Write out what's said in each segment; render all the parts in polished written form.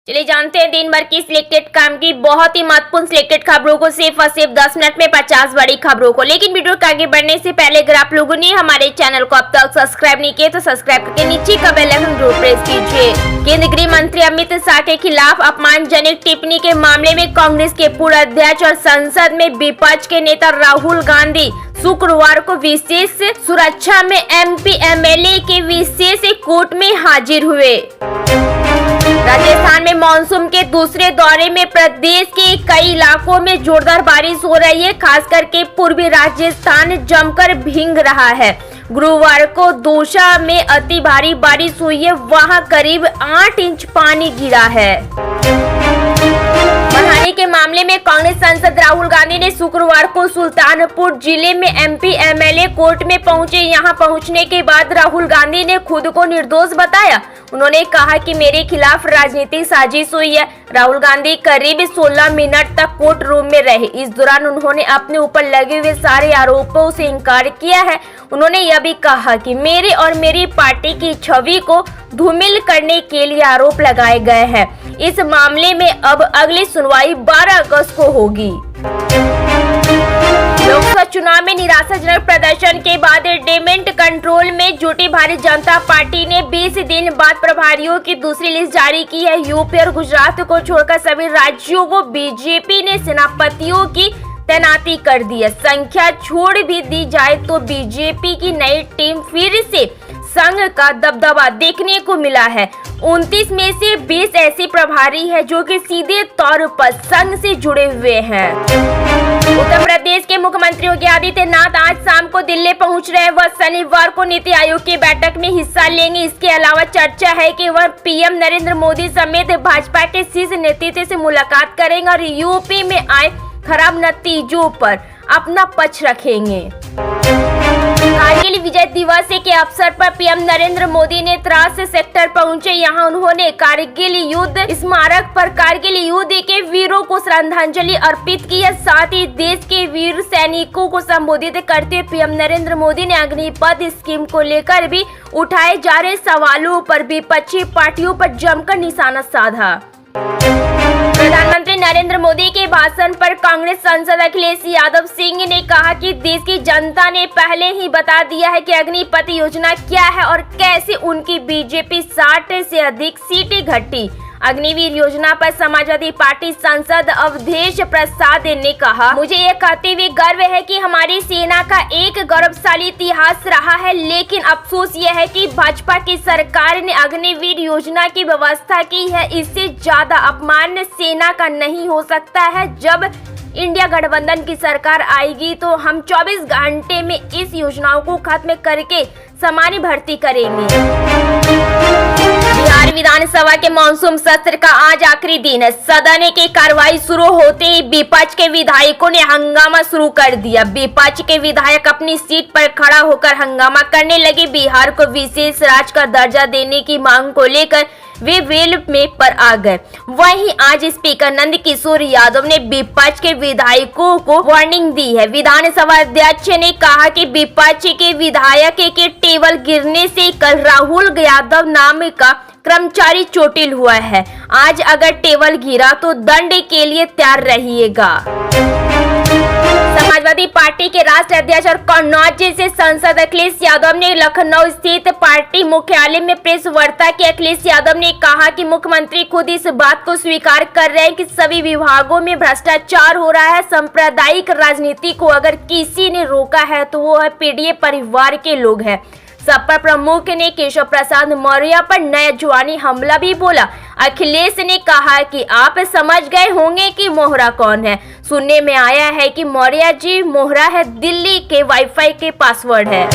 चलिए जानते हैं दिन भर की सिलेक्टेड काम की बहुत ही महत्वपूर्ण सिलेक्टेड खबरों को सिर्फ और सिर्फ 10 मिनट में 50 बड़ी खबरों को। लेकिन वीडियो के आगे बढ़ने से पहले अगर आप लोगों ने हमारे चैनल को अब तक सब्सक्राइब नहीं किया तो सब्सक्राइब करके नीचे का बेल आइकन जरूर प्रेस कीजिए। केंद्रीय गृह मंत्री अमित शाह के खिलाफ अपमानजनक टिप्पणी के मामले में कांग्रेस के पूर्व अध्यक्ष और संसद में विपक्ष के नेता राहुल गांधी शुक्रवार को विशेष सुरक्षा में MP MLA के विशेष कोर्ट में हाजिर हुए। राजस्थान में मानसून के दूसरे दौरे में प्रदेश के कई इलाकों में जोरदार बारिश हो रही है। खास करके पूर्वी राजस्थान जमकर भीग रहा है। गुरुवार को दौसा में अति भारी बारिश हुई है, वहां करीब 8 इंच पानी गिरा है। मनहानि के मामले में कांग्रेस सांसद राहुल गांधी ने शुक्रवार को सुल्तानपुर जिले में MP MLA कोर्ट में पहुंचे। यहां पहुंचने के बाद राहुल गांधी ने खुद को निर्दोष बताया। उन्होंने कहा कि मेरे खिलाफ राजनीतिक साजिश हुई है। राहुल गांधी करीब 16 मिनट तक कोर्ट रूम में रहे। इस दौरान उन्होंने अपने ऊपर लगे हुए सारे आरोपों से इनकार किया है। उन्होंने यह भी कहा कि मेरे और मेरी पार्टी की छवि को धूमिल करने के लिए आरोप लगाए गए हैं। इस मामले में अब अगली सुनवाई 12 अगस्त को होगी। लोकसभा चुनाव में निराशाजनक प्रदर्शन के बाद डिमांड कंट्रोल में जुटी भारतीय जनता पार्टी ने 20 दिन बाद प्रभारियों की दूसरी लिस्ट जारी की है। यूपी और गुजरात को छोड़कर सभी राज्यों को बीजेपी ने सेनापतियों की तैनाती कर दी है। संख्या छोड़ भी दी जाए तो बीजेपी की नई टीम फिर से संघ का दबदबा देखने को मिला है। 29 में से 20 ऐसे प्रभारी हैं जो कि सीधे तौर पर संघ से जुड़े हुए हैं। उत्तर प्रदेश के मुख्यमंत्री योगी आदित्यनाथ आज शाम को दिल्ली पहुंच रहे हैं। वह शनिवार को नीति आयोग की बैठक में हिस्सा लेंगे। इसके अलावा चर्चा है कि वह PM नरेंद्र मोदी समेत भाजपा के शीर्ष नेतृत्व से मुलाकात करेंगे और यूपी में आए खराब नतीजों पर अपना पक्ष रखेंगे। कारगिल विजय दिवस के अवसर पर PM नरेंद्र मोदी ने द्रास सेक्टर पहुंचे। यहां उन्होंने कारगिल युद्ध स्मारक पर कारगिल युद्ध के वीरों को श्रद्धांजलि अर्पित की है। साथ ही देश के वीर सैनिकों को संबोधित करते हुए PM नरेंद्र मोदी ने अग्निपथ स्कीम को लेकर भी उठाए जा रहे सवालों पर विपक्षी पार्टियों पर जमकर निशाना साधा। प्रधानमंत्री नरेंद्र मोदी के भाषण पर कांग्रेस सांसद अखिलेश यादव सिंह ने कहा कि देश की जनता ने पहले ही बता दिया है कि अग्निपथ योजना क्या है और कैसे उनकी बीजेपी 60 से अधिक सीटें घटी। अग्निवीर योजना पर समाजवादी पार्टी सांसद अवधेश प्रसाद ने कहा, मुझे यह कहते हुए गर्व है कि हमारी सेना का एक गौरवशाली इतिहास रहा है, लेकिन अफसोस यह है कि भाजपा की सरकार ने अग्निवीर योजना की व्यवस्था की है। इससे ज्यादा अपमान सेना का नहीं हो सकता है। जब इंडिया गठबंधन की सरकार आएगी तो हम 24 घंटे में इस योजनाओं को खत्म करके सामान्य भर्ती करेंगे। बिहार विधानसभा के मानसून सत्र का आज आखिरी दिन है। सदन की कार्रवाई शुरू होते ही विपक्ष के विधायकों ने हंगामा शुरू कर दिया। विपक्ष के विधायक अपनी सीट पर खड़ा होकर हंगामा करने लगे। बिहार को विशेष राज्य का दर्जा देने की मांग को लेकर वे वेल में पर आ गए। वहीं आज स्पीकर नंद किशोर यादव ने विपक्ष के विधायकों को वार्निंग दी है। विधानसभा अध्यक्ष ने कहा कि विपक्ष के विधायक के टेबल गिरने से कल राहुल यादव नाम का कर्मचारी चोटिल हुआ है। आज अगर टेबल गिरा तो दंड के लिए तैयार रहिएगा। समाजवादी पार्टी के राष्ट्रीय अध्यक्ष और कन्नौज से सांसद अखिलेश यादव ने लखनऊ स्थित पार्टी मुख्यालय में प्रेस वार्ता की। अखिलेश यादव ने कहा कि मुख्यमंत्री खुद इस बात को स्वीकार कर रहे हैं कि सभी विभागों में भ्रष्टाचार हो रहा है। सांप्रदायिक राजनीति को अगर किसी ने रोका है तो वो है पीडीए परिवार के लोग हैं। सपा प्रमुख ने केशव प्रसाद मौर्य पर नया जुआनी हमला भी बोला। अखिलेश ने कहा कि आप समझ गए होंगे कि मोहरा कौन है। सुनने में आया है कि मौर्य जी मोहरा है, दिल्ली के वाईफाई के पासवर्ड है।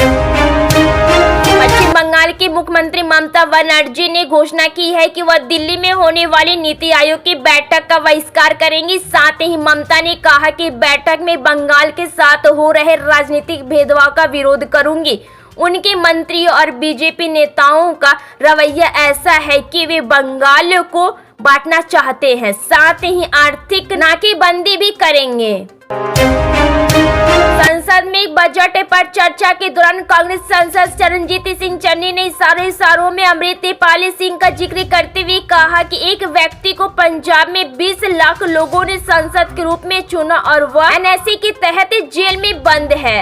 पश्चिम बंगाल की मुख्यमंत्री ममता बनर्जी ने घोषणा की है कि वह दिल्ली में होने वाली नीति आयोग की बैठक का बहिष्कार करेंगी। साथ ही ममता ने कहा कि बैठक में बंगाल के साथ हो रहे राजनीतिक भेदभाव का विरोध करूंगी। उनके मंत्रियों और बीजेपी नेताओं का रवैया ऐसा है कि वे बंगाल को बांटना चाहते हैं, साथ ही आर्थिक नाकेबंदी भी करेंगे। संसद में बजट पर चर्चा के दौरान कांग्रेस सांसद चरणजीत सिंह चन्नी ने इशारों में अमृतपाल सिंह का जिक्र करते हुए कहा कि एक व्यक्ति को पंजाब में 20 लाख लोगों ने सांसद के रूप में चुना और वह एनएसए के तहत जेल में बंद है।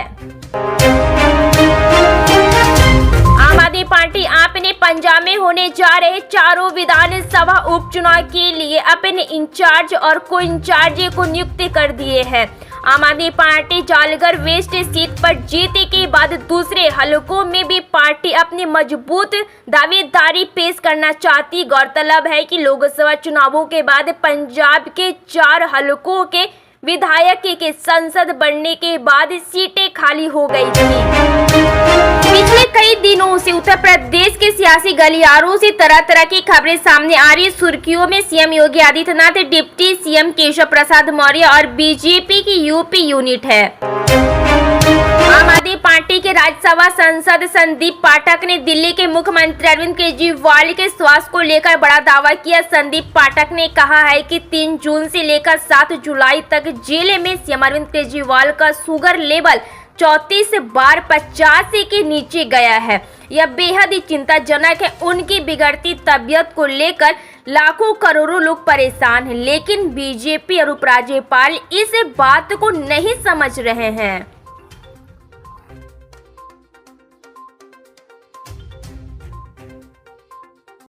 आम आदमी पार्टी आप ने पंजाब में होने जा रहे चारों विधानसभा उपचुनाव के लिए अपने इंचार्ज और को इंचार्ज को नियुक्त कर दिए हैं। आम आदमी पार्टी जालगर वेस्ट सीट पर जीतने के बाद दूसरे हलकों में भी पार्टी अपनी मजबूत दावेदारी पेश करना चाहती। गौरतलब है कि लोकसभा चुनावों के बाद पंजाब के 4 हलकों के विधायक के संसद बनने के बाद सीटें खाली हो गई थी। पिछले कई दिनों से उत्तर प्रदेश के सियासी गलियारों से तरह तरह की खबरें सामने आ रही। सुर्खियों में CM Yogi Adityanath, deputy CM Keshav Prasad Maurya और बीजेपी की यूपी यूनिट है। आम आदमी पार्टी के राज्यसभा सांसद संदीप पाठक ने दिल्ली के मुख्यमंत्री अरविंद केजरीवाल के स्वास्थ्य को लेकर बड़ा दावा किया। संदीप पाठक ने कहा है कि 3 जून से लेकर 7 जुलाई तक जिले में सीएम अरविंद केजरीवाल का शुगर लेवल 34 बार 50 के नीचे गया है। यह बेहद ही चिंताजनक है। उनकी बिगड़ती तबीयत को लेकर लाखों करोड़ों लोग परेशान हैं, लेकिन बीजेपी और उपराज्यपाल इस बात को नहीं समझ रहे हैं।